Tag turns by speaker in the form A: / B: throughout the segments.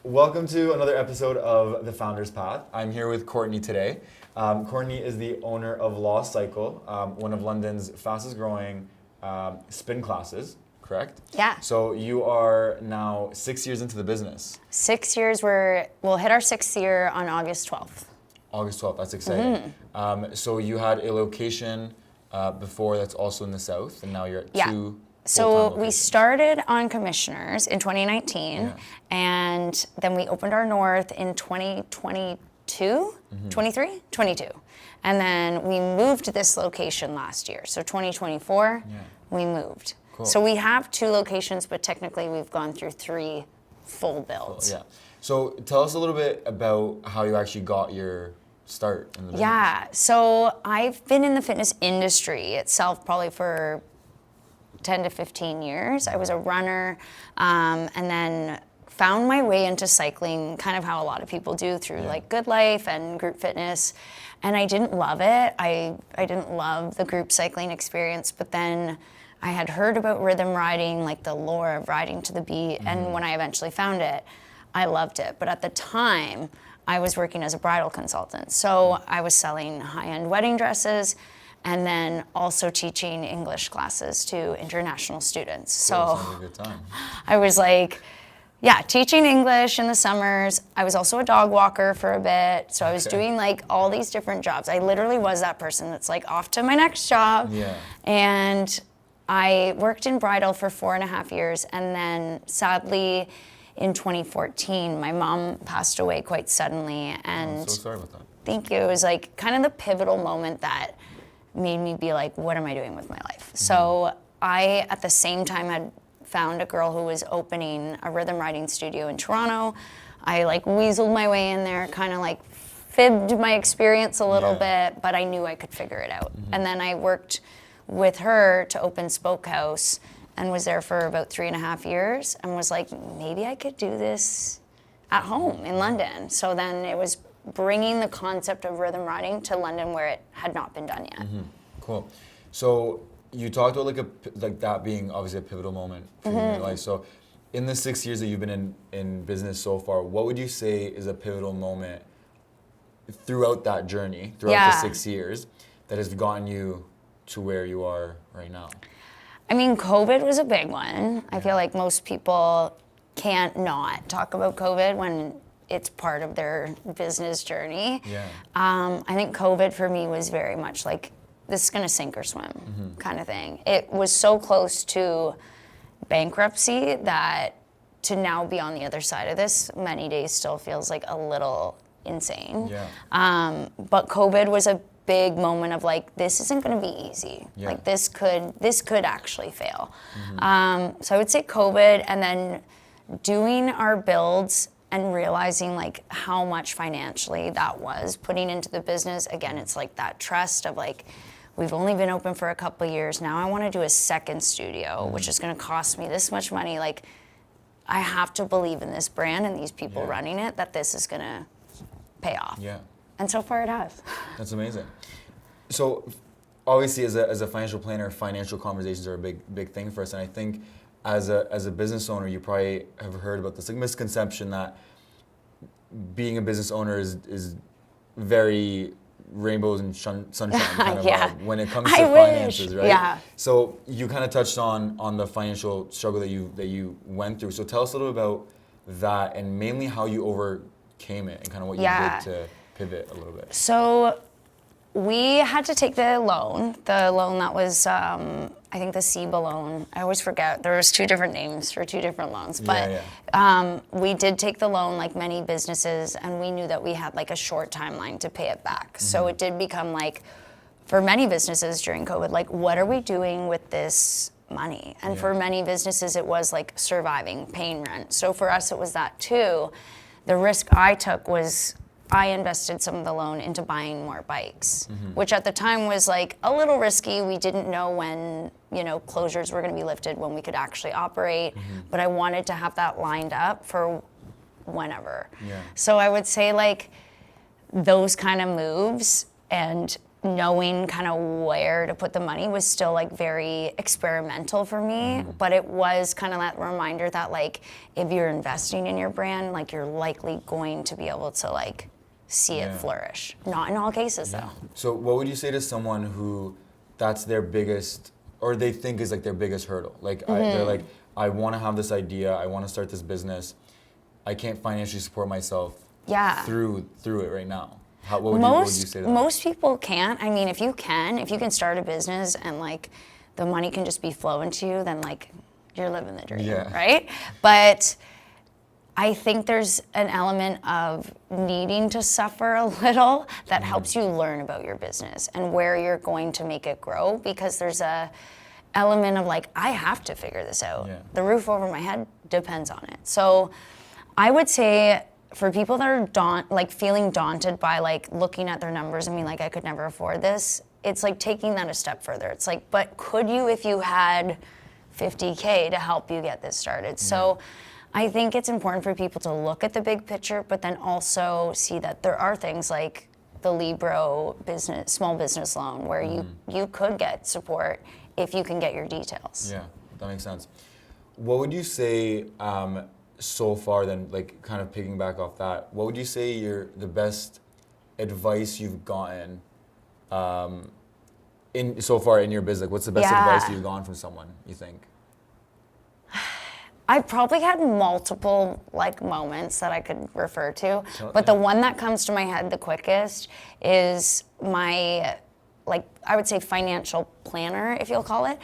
A: Welcome to another episode of The Founder's Path. I'm here with Courtney today. Courtney is the owner of Law Cycle, one of London's fastest growing spin classes, correct?
B: Yeah.
A: So you are now 6 years into the business.
B: 6 years, we'll hit our 6th year on August 12th.
A: August 12th, that's exciting. So you had a location before that's also in the south, and now you're at two.
B: So we started on Commissioners in 2019, and then we opened our north in 2022, 23? 22. And then we moved to this location last year. So 2024, we moved.
A: Cool.
B: So we have 2 locations, but technically we've gone through 3 full builds.
A: Yeah. So tell us a little bit about how you actually got your start in the business.
B: Yeah, so I've been in the fitness industry itself probably for 10 to 15 years. I was a runner, and then found my way into cycling, kind of how a lot of people do through like Good Life and group fitness. And I didn't love it. I didn't love the group cycling experience, but then I had heard about rhythm riding, like the lore of riding to the beat. And when I eventually found it, I loved it. But at the time, I was working as a bridal consultant. So I was selling high-end wedding dresses and then also teaching English classes to international students. So
A: Sounds like a good time.
B: I was like, teaching English in the summers. I was also a dog walker for a bit. So I was doing like all these different jobs. I literally was that person that's like off to my next job.
A: Yeah.
B: And I worked in bridal for 4.5 years. And then sadly, in 2014, my mom passed away quite suddenly. And
A: I'm so sorry about that.
B: thank you. It was like kind of the pivotal moment that made me be like, what am I doing with my life? So I, at the same time, had found a girl who was opening a rhythm riding studio in Toronto. I like weaseled my way in there, kind of like fibbed my experience a little bit, but I knew I could figure it out. And then I worked with her to open Spoke House and was there for about 3.5 years and was like, maybe I could do this at home in London. So then it was bringing the concept of rhythm riding to London where it had not been done yet.
A: Cool. So you talked about like that being obviously a pivotal moment for you in your life. So in the 6 years that you've been in business so far, what would you say is a pivotal moment throughout that journey, throughout the 6 years, that has gotten you to where you are right now?
B: I mean, COVID was a big one. I feel like most people can't not talk about COVID when it's part of their business journey. I think COVID for me was very much like, this is gonna sink or swim kind of thing. It was so close to bankruptcy that to now be on the other side of this many days still feels like a little insane. But COVID was a big moment of like, this isn't gonna be easy. Like this could actually fail. So I would say COVID, and then doing our builds and realizing like how much financially that was putting into the business. Again, it's like that trust of like, we've only been open for a couple of years. Now I want to do a second studio, which is going to cost me this much money. Like, I have to believe in this brand and these people running it, that this is going to pay off. And so far it has.
A: That's amazing. So obviously as a financial planner, financial conversations are a big thing for us. And I think as a business owner, you probably have heard about this like misconception that being a business owner is very rainbows and sunshine kind of vibe when it comes to finances, right? So you kind of touched on the financial struggle that you went through. So tell us a little about that and mainly how you overcame it and kind of what you did to pivot a little bit. So
B: we had to take the loan that was, I think the SEBA loan. I always forget. There was 2 different names for 2 different loans. But we did take the loan like many businesses, and we knew that we had like a short timeline to pay it back. So it did become like, for many businesses during COVID, like, what are we doing with this money? And for many businesses, it was like surviving, paying rent. So for us, it was that too. The risk I took was I invested some of the loan into buying more bikes, which at the time was like a little risky. We didn't know when, closures were going to be lifted, when we could actually operate. But I wanted to have that lined up for whenever. So I would say like those kind of moves and knowing kind of where to put the money was still like very experimental for me, but it was kind of that reminder that like if you're investing in your brand, like you're likely going to be able to like see it flourish. Not in all cases though.
A: So what would you say to someone who that's their biggest, or they think is like their biggest hurdle? Like they're like, I want to have this idea, I want to start this business, I can't financially support myself through it right now. What would you say to them?
B: Most people can't. I mean, if you can start a business and like the money can just be flowing to you, then like you're living the dream, right? But I think there's an element of needing to suffer a little that helps you learn about your business and where you're going to make it grow, because there's a element of like, I have to figure this out.
A: Yeah.
B: The roof over my head depends on it. So I would say, for people that are feeling daunted by like looking at their numbers and being like, I could never afford this, it's like taking that a step further. It's like, but could you if you had $50K to help you get this started? So I think it's important for people to look at the big picture, but then also see that there are things like the Libro small business loan where you could get support if you can get your details.
A: Yeah, that makes sense. What would you say, so far then, like kind of picking back off that, what would you say the best advice you've gotten in so far in your business? Like, what's the best advice you've gotten from someone, you think?
B: I've probably had multiple like moments that I could refer to, but the one that comes to my head the quickest is my, like, I would say financial planner, if you'll call it.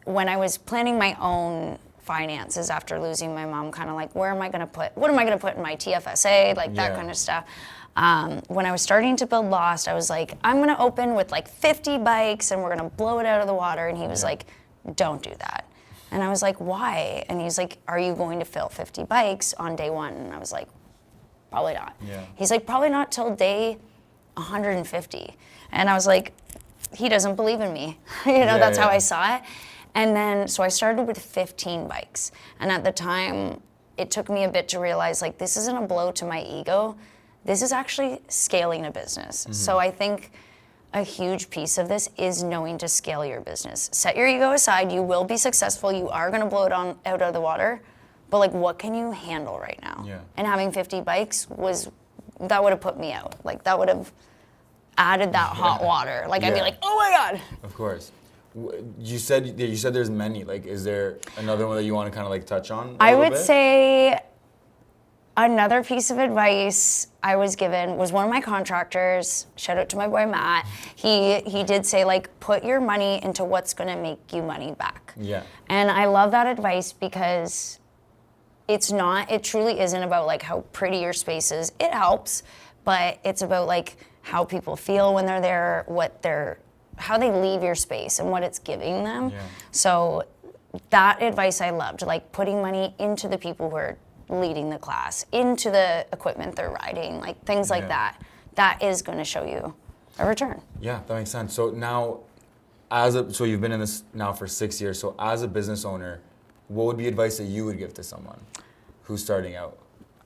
B: When I was planning my own finances after losing my mom, kind of like, what am I going to put in my TFSA, like that kind of stuff. When I was starting to build Lost, I was like, I'm going to open with like 50 bikes and we're going to blow it out of the water. And he was like, don't do that. And I was like, why? And he's like, are you going to fill 50 bikes on day one? And I was like, probably not. He's like, probably not till day 150. And I was like, he doesn't believe in me. That's how I saw it. And then, so I started with 15 bikes. And at the time, it took me a bit to realize, like, this isn't a blow to my ego. This is actually scaling a business. So I think a huge piece of this is knowing to scale your business. Set your ego aside. You will be successful. You are going to blow it out of the water. But, like, what can you handle right now? And having 50 bikes that would have put me out. Like, that would have added that hot water. Like, I'd be like, oh, my God.
A: Of course. You said there's many. Like, is there another one that you want to kind of like touch on?
B: I would say another piece of advice I was given was one of my contractors. Shout out to my boy Matt. He did say, like, put your money into what's going to make you money back. And I love that advice because it truly isn't about like how pretty your space is. It helps, but it's about like how people feel when they're there, how they leave your space and what it's giving them. So that advice I loved, like putting money into the people who are leading the class, into the equipment they're riding, like things like that. That is going to show you a return. Yeah,
A: that makes sense. So now, so you've been in this now for 6 years. So as a business owner, what would be advice that you would give to someone who's starting out?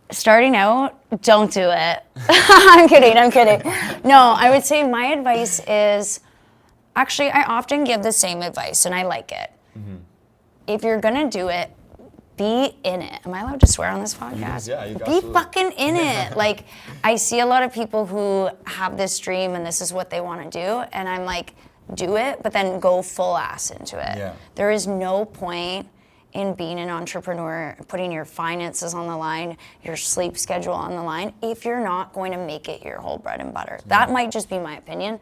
B: Starting out, don't do it. I'm kidding. No, I would say my advice is, actually, I often give the same advice, and I like it. If you're gonna do it, be in it. Am I allowed to swear on this podcast?
A: Yeah, you
B: Be fucking in it. Like, I see a lot of people who have this dream and this is what they want to do, and I'm like, do it, but then go full ass into it. There is no point in being an entrepreneur, putting your finances on the line, your sleep schedule on the line, if you're not going to make it your whole bread and butter. That might just be my opinion,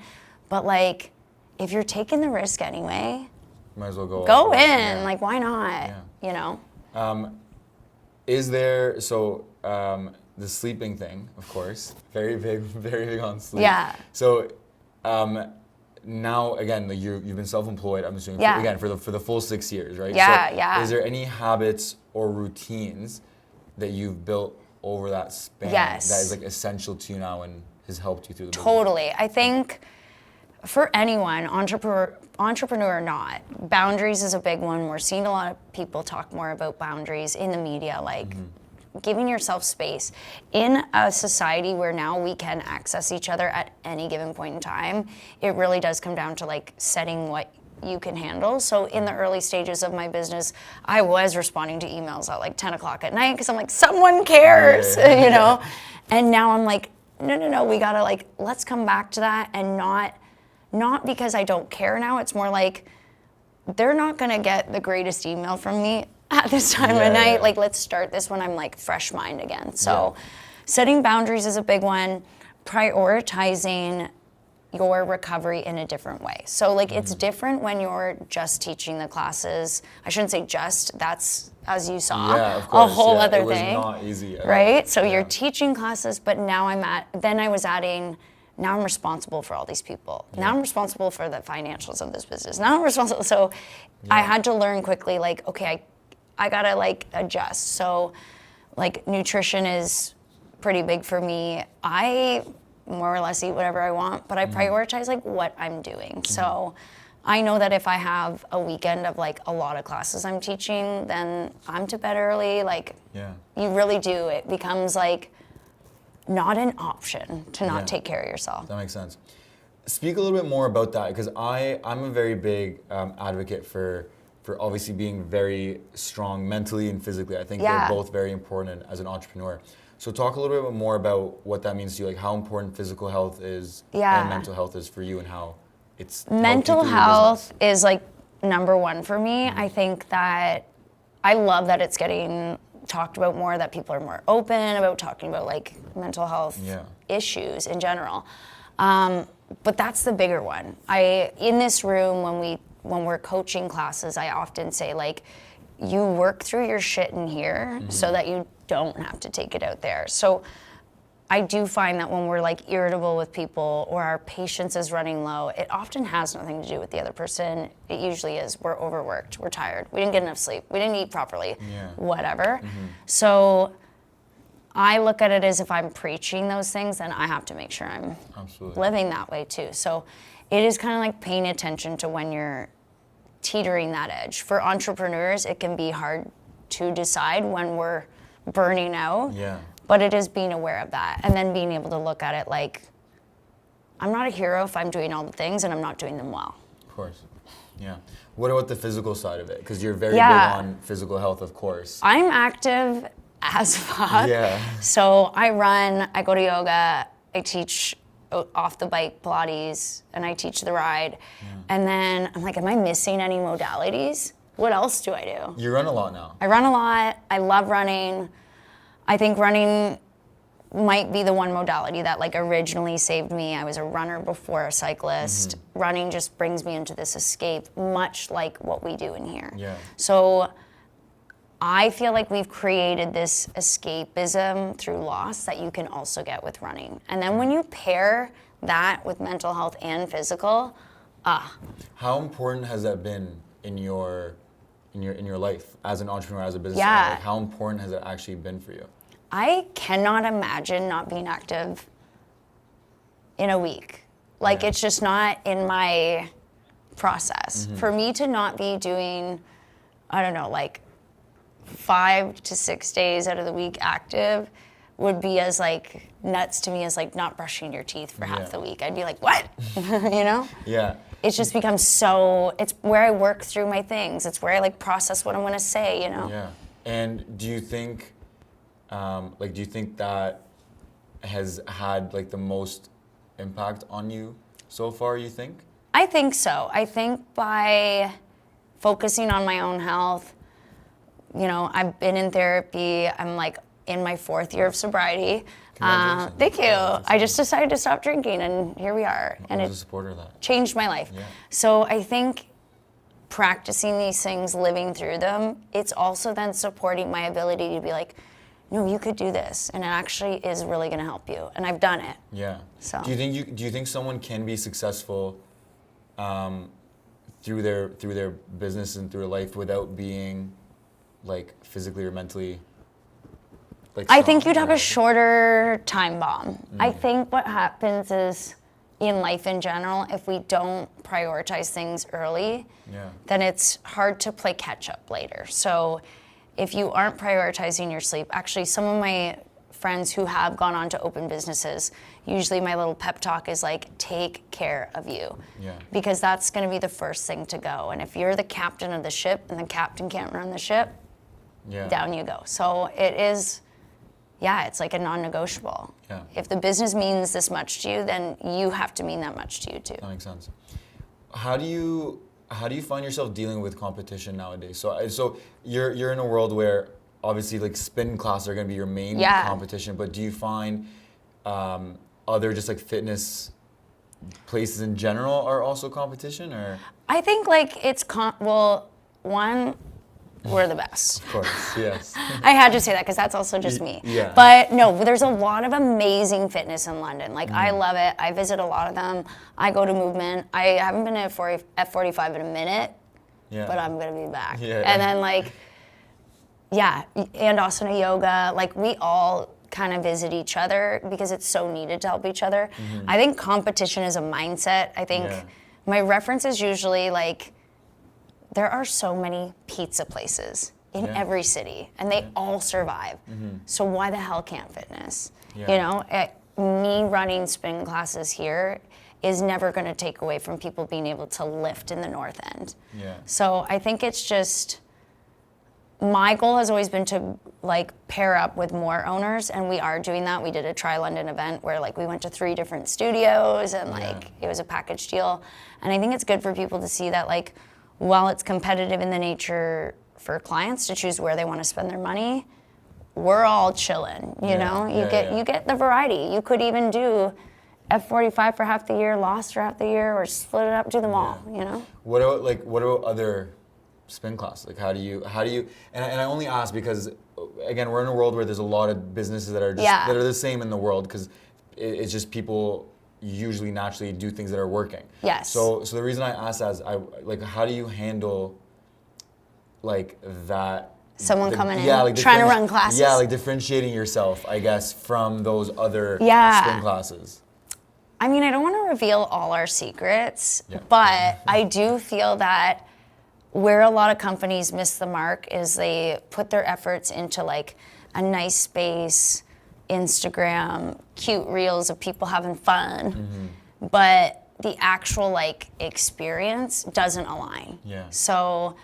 B: but like, if you're taking the risk anyway,
A: might as well
B: go in. Like, why not? You know?
A: Is there, the sleeping thing, of course, very big on sleep. So now, again, like you've been self-employed, I'm assuming, for the full 6 years, right? Is there any habits or routines that you've built over that span that is like essential to you now and has helped you through the business?
B: Totally. I think for anyone, entrepreneur or not, boundaries is a big one. We're seeing a lot of people talk more about boundaries in the media, like giving yourself space. In a society where now we can access each other at any given point in time, it really does come down to like setting what you can handle. So in the early stages of my business, I was responding to emails at like 10 o'clock at night because I'm like, someone cares, you know? And now I'm like, no, we gotta like, let's come back to that, and not because I don't care now. It's more like, they're not gonna get the greatest email from me at this time of night. Yeah. Like, let's start this when I'm like fresh mind again. So setting boundaries is a big one. Prioritizing your recovery in a different way. So like it's different when you're just teaching the classes. I shouldn't say just, that's, as you saw,
A: of course,
B: a whole other thing.
A: It was not easy at
B: right?
A: all.
B: So you're teaching classes, but now now I'm responsible for all these people. Now I'm responsible for the financials of this business. Now I'm responsible. So I had to learn quickly, like, okay, I gotta like adjust. So like nutrition is pretty big for me. I more or less eat whatever I want, but I prioritize like what I'm doing. So I know that if I have a weekend of like a lot of classes I'm teaching, then I'm to bed early. Like you really do. It becomes like not an option to not take care of yourself.
A: That makes sense. Speak a little bit more about that, because I'm a very big advocate for obviously being very strong mentally and physically. I think they're both very important as an entrepreneur. So talk a little bit more about what that means to you, like how important physical health is and mental health is for you, and how it's
B: mental health is like number one for me. I think that I love that it's getting talked about more, that people are more open about talking about like mental health issues in general. But that's the bigger one. In this room, when we're coaching classes, I often say like, you work through your shit in here so that you don't have to take it out there. So I do find that when we're like irritable with people or our patience is running low, it often has nothing to do with the other person. It usually is, we're overworked, we're tired, we didn't get enough sleep, we didn't eat properly, whatever. So I look at it as if I'm preaching those things, then I have to make sure I'm living that way too. So it is kind of like paying attention to when you're teetering that edge. For entrepreneurs, it can be hard to decide when we're burning out. But it is being aware of that, and then being able to look at it like, I'm not a hero if I'm doing all the things and I'm not doing them well.
A: Of course, What about the physical side of it? Because you're very big on physical health, of course.
B: I'm active as fuck. So I run, I go to yoga, I teach off the bike Pilates, and I teach the ride. And then I'm like, am I missing any modalities? What else do I do?
A: You run a lot now.
B: I run a lot. I love running. I think running might be the one modality that like originally saved me. I was a runner before a cyclist. Running just brings me into this escape, much like what we do in here. So I feel like we've created this escapism through loss that you can also get with running. And then when you pair that with mental health and physical,
A: How important has that been in your life as an entrepreneur, as a business owner? Like, how important has it actually been for you?
B: I cannot imagine not being active in a week. Like it's just not in my process. For me to not be doing, I don't know, like 5 to 6 days out of the week active would be as like nuts to me as like not brushing your teeth for half the week. I'd be like, what? You know? It's just become it's where I work through my things. It's where I like process what I'm gonna say, you know?
A: And do you think, do you think that has had like the most impact on you so far, you think?
B: I think so. I think by focusing on my own health, you know, I've been in therapy. I'm like in my 4th year of sobriety. Thank you. I just decided to stop drinking, and here we are. And
A: I was a supporter of that.
B: Changed my life. So I think practicing these things, living through them, it's also then supporting my ability to be like, no, you could do this, and it actually is really going to help you. And I've done it. So
A: do you think someone can be successful through their business and through life without being like physically or mentally like strong?
B: I think you'd have a shorter time bomb. I think what happens is in life in general, if we don't prioritize things early, then it's hard to play catch up later. So if you aren't prioritizing your sleep, actually some of my friends who have gone on to open businesses, usually my little pep talk is like, take care of you.
A: Yeah.
B: Because that's going to be the first thing to go. And if you're the captain of the ship and the captain can't run the ship, down you go. So it is, it's like a non-negotiable.
A: Yeah.
B: If the business means this much to you, then you have to mean that much to you too.
A: That makes sense. How do you find yourself dealing with competition nowadays? So you're in a world where obviously like spin classes are going to be your main competition, but do you find other just like fitness places in general are also competition, or?
B: I think like it's one, we're the best.
A: Of course, yes.
B: I had to say that because that's also just me.
A: Yeah.
B: But no, there's a lot of amazing fitness in London. Like I love it. I visit a lot of them. I go to Movement. I haven't been at F45 in a minute, but I'm gonna be back.
A: Yeah.
B: And then like, and asana yoga. Like we all kind of visit each other because it's so needed to help each other. I think competition is a mindset. I think my reference is usually like, there are so many pizza places in every city, and they all survive. So why the hell can't fitness? You know, me running spin classes here is never going to take away from people being able to lift in the North End. So I think it's just, my goal has always been to like pair up with more owners, and we are doing that. We did a Try London event where like we went to 3 different studios, and like it was a package deal. And I think it's good for people to see that like, while it's competitive in the nature for clients to choose where they want to spend their money, we're all chilling, you know? You get the variety. You could even do F45 for half the year, Lost for half the year, or split it up, do them all, you know?
A: What about other spin classes? Like how do you and I only ask because again, we're in a world where there's a lot of businesses that are just that are the same in the world, because it's just people usually naturally do things that are working.
B: Yes.
A: So the reason I asked that is how do you handle like that?
B: Someone coming in, like trying to run classes.
A: Yeah, like differentiating yourself, I guess, from those other spin classes.
B: I mean, I don't want to reveal all our secrets, but I do feel that where a lot of companies miss the mark is they put their efforts into like a nice space, Instagram, cute reels of people having fun, but the actual like experience doesn't align. So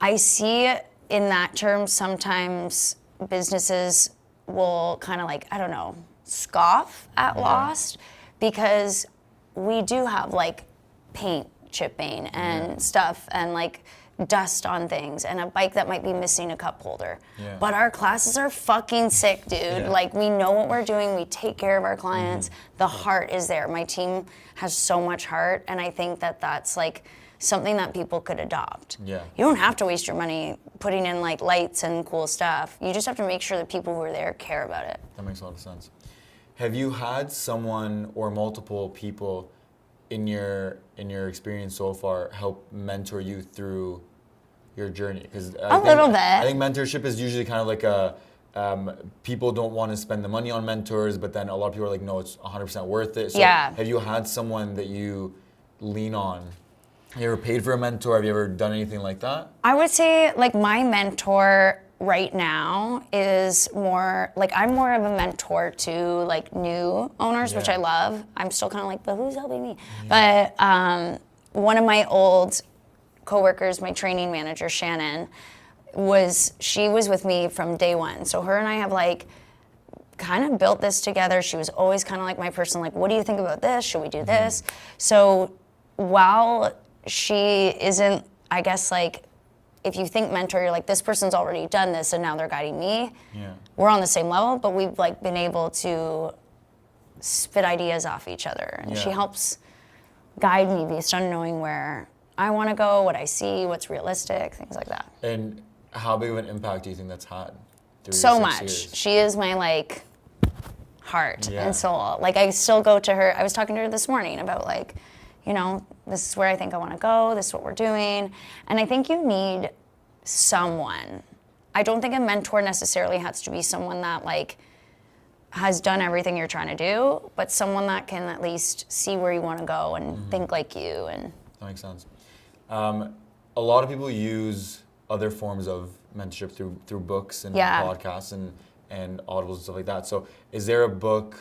B: I see in that term sometimes businesses will kind of like, I don't know, scoff at Lost, because we do have like paint chipping and stuff, and like dust on things, and a bike that might be missing a cup holder. But our classes are fucking sick, dude. Like we know what we're doing. We take care of our clients. The heart is there. My team has so much heart, and I think that that's like something that people could adopt. You don't have to waste your money putting in like lights and cool stuff. You just have to make sure that people who are there care about it.
A: That makes a lot of sense. Have you had someone or multiple people in your experience so far help mentor you through your journey? Because
B: a little bit.
A: I think mentorship is usually kind of like a people don't want to spend the money on mentors, but then a lot of people are like, no, it's 100% worth it. So have you had someone that you lean on? Have you ever paid for a mentor? Have you ever done anything like that?
B: I would say like my mentor right now is more like, I'm more of a mentor to like new owners, which I love. I'm still kind of like, but who's helping me? But one of my old coworkers, my training manager, Shannon, she was with me from day one. So her and I have like kind of built this together. She was always kind of like my person, like, what do you think about this? Should we do this? So while she isn't, I guess, like, if you think mentor, you're like, this person's already done this and now they're guiding me. We're on the same level, but we've like been able to spit ideas off each other. And she helps guide me based on knowing where I want to go, what I see, what's realistic, things like that.
A: And how big of an impact do you think that's had?
B: So much. Years? She is my like heart and soul. Like I still go to her. I was talking to her this morning about like, you know, this is where I think I want to go. This is what we're doing. And I think you need someone. I don't think a mentor necessarily has to be someone that like has done everything you're trying to do, but someone that can at least see where you want to go and think like you. And
A: that makes sense. A lot of people use other forms of mentorship through books and podcasts and audibles and stuff like that. So is there a book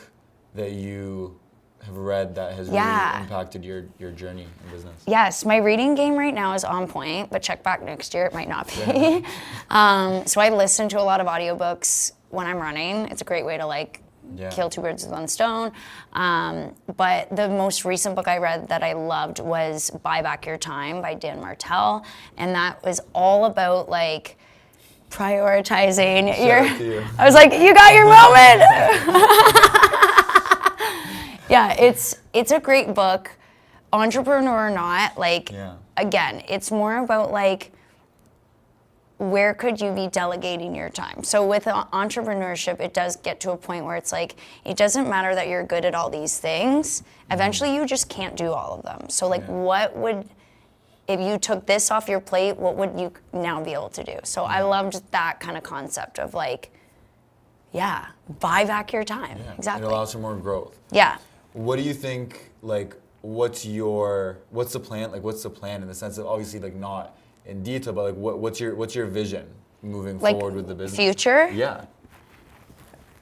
A: that you have read that has really impacted your journey in business?
B: Yes, my reading game right now is on point, but check back next year, it might not be. So I listen to a lot of audiobooks when I'm running. It's a great way to like kill two birds with one stone. But the most recent book I read that I loved was Buy Back Your Time by Dan Martell. And that was all about like prioritizing I was like, you got your moment. Yeah, it's a great book, entrepreneur or not. Like, again, it's more about like, where could you be delegating your time? So with entrepreneurship, it does get to a point where it's like, it doesn't matter that you're good at all these things. Eventually, you just can't do all of them. So like, what would, if you took this off your plate, what would you now be able to do? So I loved that kind of concept of like, buy back your time. Yeah, exactly.
A: It allows for more growth.
B: Yeah.
A: What do you think, like, what's the plan? Like, what's the plan in the sense of obviously like not in detail, but like what's your vision moving forward with the business?
B: Future?
A: Yeah.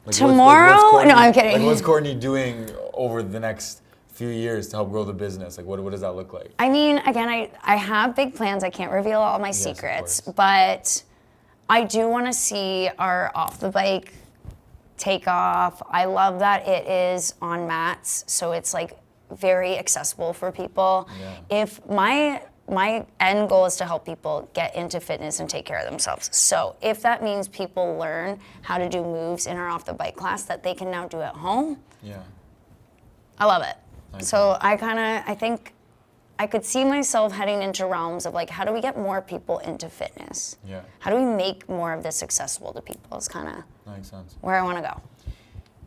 A: Like
B: tomorrow?
A: Courtney,
B: no, I'm kidding.
A: Like what's Courtney doing over the next few years to help grow the business? Like what does that look like?
B: I mean, again, I have big plans. I can't reveal all my secrets, but I do want to see our off the bike take off. I love that it is on mats, so it's like very accessible for people. Yeah. If my end goal is to help people get into fitness and take care of themselves. So if that means people learn how to do moves in our off the bike class that they can now do at home, I love it. So I think I could see myself heading into realms of like, how do we get more people into fitness? Yeah. How do we make more of this accessible to people? It's kind of where I want to go.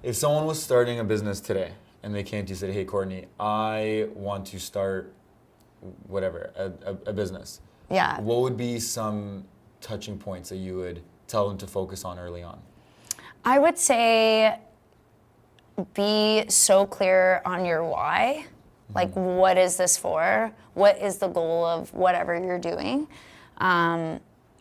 A: If someone was starting a business today and they came to you and said, hey, Courtney, I want to start whatever, a business. Yeah. What would be some touching points that you would tell them to focus on early on?
B: I would say be so clear on your why. Like, what is this for? What is the goal of whatever you're doing?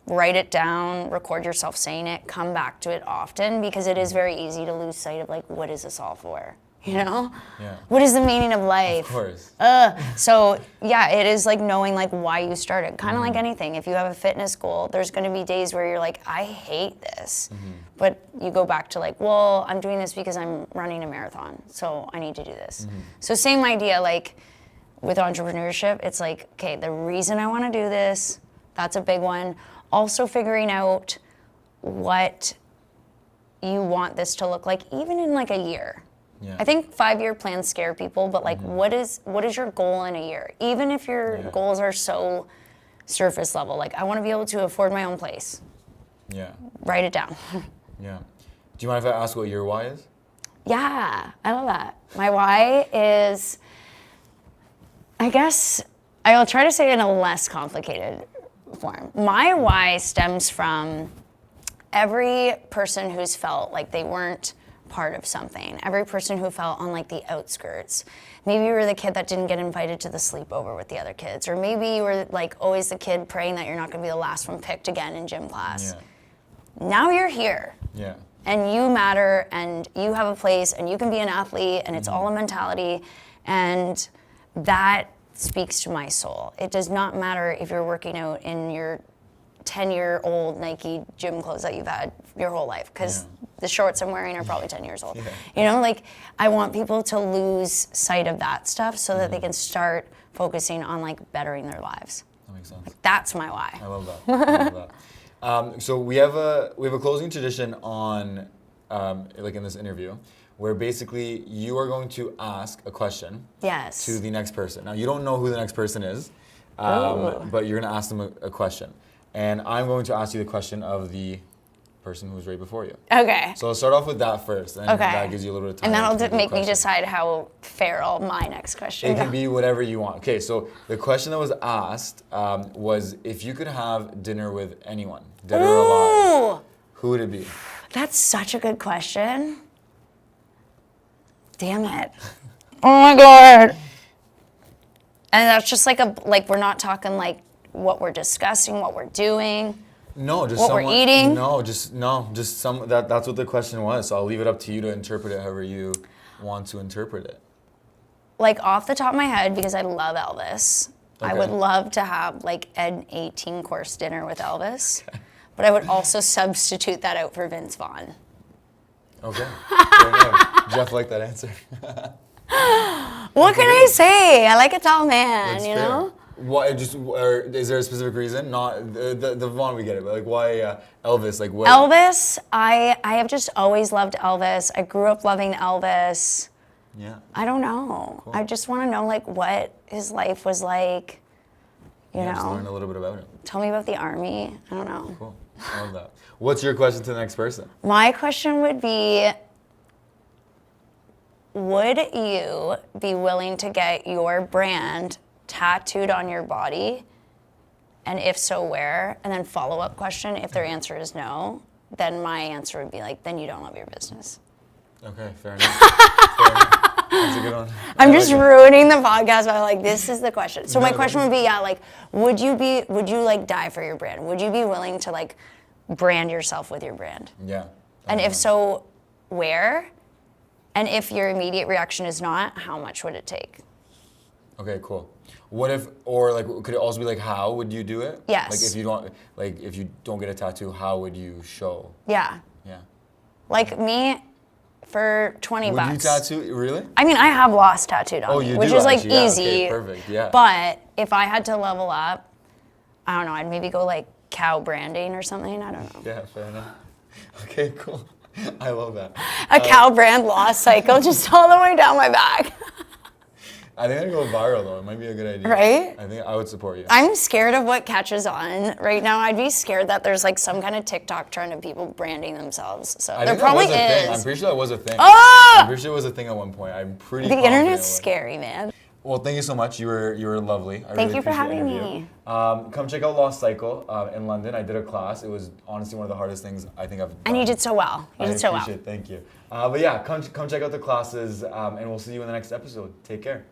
B: Write it down, record yourself saying it, come back to it often, because it is very easy to lose sight of like, what is this all for? You know? Yeah. What is the meaning of life?
A: Of course.
B: So yeah, it is like knowing like why you started. Kind of like anything. If you have a fitness goal, there's going to be days where you're like, I hate this. But you go back to like, well, I'm doing this because I'm running a marathon, so I need to do this. So same idea, like with entrepreneurship, it's like, okay, the reason I want to do this, that's a big one. Also figuring out what you want this to look like, even in like a year. Yeah. I think 5-year plans scare people, but like, what is your goal in a year? Even if your goals are so surface level, like I want to be able to afford my own place. Yeah. Write it down.
A: Yeah. Do you mind if I ask what your why is?
B: Yeah, I love that. My why is, I guess, I'll try to say it in a less complicated form. My why stems from every person who's felt like they weren't part of something. Every person who felt on like the outskirts. Maybe you were the kid that didn't get invited to the sleepover with the other kids, or maybe you were like always the kid praying that you're not going to be the last one picked again in gym class. Yeah. Now you're here. Yeah. And you matter, and you have a place, and you can be an athlete, and it's all a mentality, and that speaks to my soul. It does not matter if you're working out in your 10-year-old Nike gym clothes that you've had your whole life, because the shorts I'm wearing are probably 10 years old. Yeah. You know, like I want people to lose sight of that stuff so that they can start focusing on like bettering their lives.
A: That makes sense.
B: Like, that's my why.
A: I love that. I love that. So we have a closing tradition on like in this interview, where basically you are going to ask a question to the next person. Now you don't know who the next person is, but you're going to ask them a question. And I'm going to ask you the question of the person who's right before you. Okay. So I'll start off with that first, and that gives you a little bit of time.
B: And that'll make me decide how feral my next question
A: is. It can be whatever you want. Okay, so the question that was asked was, if you could have dinner with anyone, dead or alive, who would it be?
B: That's such a good question. Damn it. Oh my God. And that's just like we're not talking like what we're discussing, what we're doing.
A: No, just
B: what we're eating?
A: No, just some. That's what the question was. So I'll leave it up to you to interpret it however you want to interpret it.
B: Like off the top of my head, because I love Elvis, I would love to have like an 18-course dinner with Elvis, but I would also substitute that out for Vince Vaughn.
A: Okay. Fair enough. Jeff liked that answer.
B: What can I say? I like a tall man,
A: That's
B: you
A: fair.
B: know?
A: Why? Is there a specific reason? Not the Vaughn, we get it, but like why Elvis? Like what?
B: Elvis, I have just always loved Elvis. I grew up loving Elvis.
A: Yeah.
B: I don't know.
A: Cool.
B: I just want to know like what his life was like. You know.
A: Just learn a little bit about him.
B: Tell me about the army. I don't know.
A: Cool. I love that. What's your question to the next person?
B: My question would be, would you be willing to get your brand tattooed on your body? And if so, where? And then follow-up question, if their answer is no, then my answer would be like, then you don't love your business.
A: Okay, fair enough. Fair enough. That's a good one.
B: I'm just ruining the podcast by like, this is the question. So my question would be, yeah, like, would you like die for your brand? Would you be willing to like brand yourself with your brand?
A: Yeah.
B: And if so, where? And if your immediate reaction is not, how much would it take?
A: Okay, cool. What if, or like, could it also be like, how would you do it?
B: Yes.
A: Like if you don't get a tattoo, how would you show?
B: Yeah.
A: Yeah.
B: Like me, for 20 bucks.
A: Would you tattoo, really?
B: I mean, I have lost tattooed on me, which is like
A: actually, yeah,
B: easy.
A: okay, perfect, yeah.
B: But if I had to level up, I don't know, I'd maybe go like cow branding or something. I don't know.
A: Yeah, fair enough. Okay, cool. I love that.
B: A cow brand lost cycle just all the way down my back.
A: I think I'd go viral though. It might be a good idea.
B: Right?
A: I think I would support you.
B: I'm scared of what catches on right now. I'd be scared that there's like some kind of TikTok trend of people branding themselves. So there probably is.
A: I'm pretty sure that was a thing.
B: Oh!
A: I'm pretty sure it was a thing at one point. I'm pretty
B: The
A: confident
B: internet's
A: it was.
B: scary, man.
A: Well, thank you so much. You were lovely.
B: Thank you for having me.
A: Come check out Lost Cycle in London. I did a class. It was honestly one of the hardest things I think I've done.
B: And you did so well. You did so well.
A: I appreciate it. Thank you. But yeah, come check out the classes, and we'll see you in the next episode. Take care.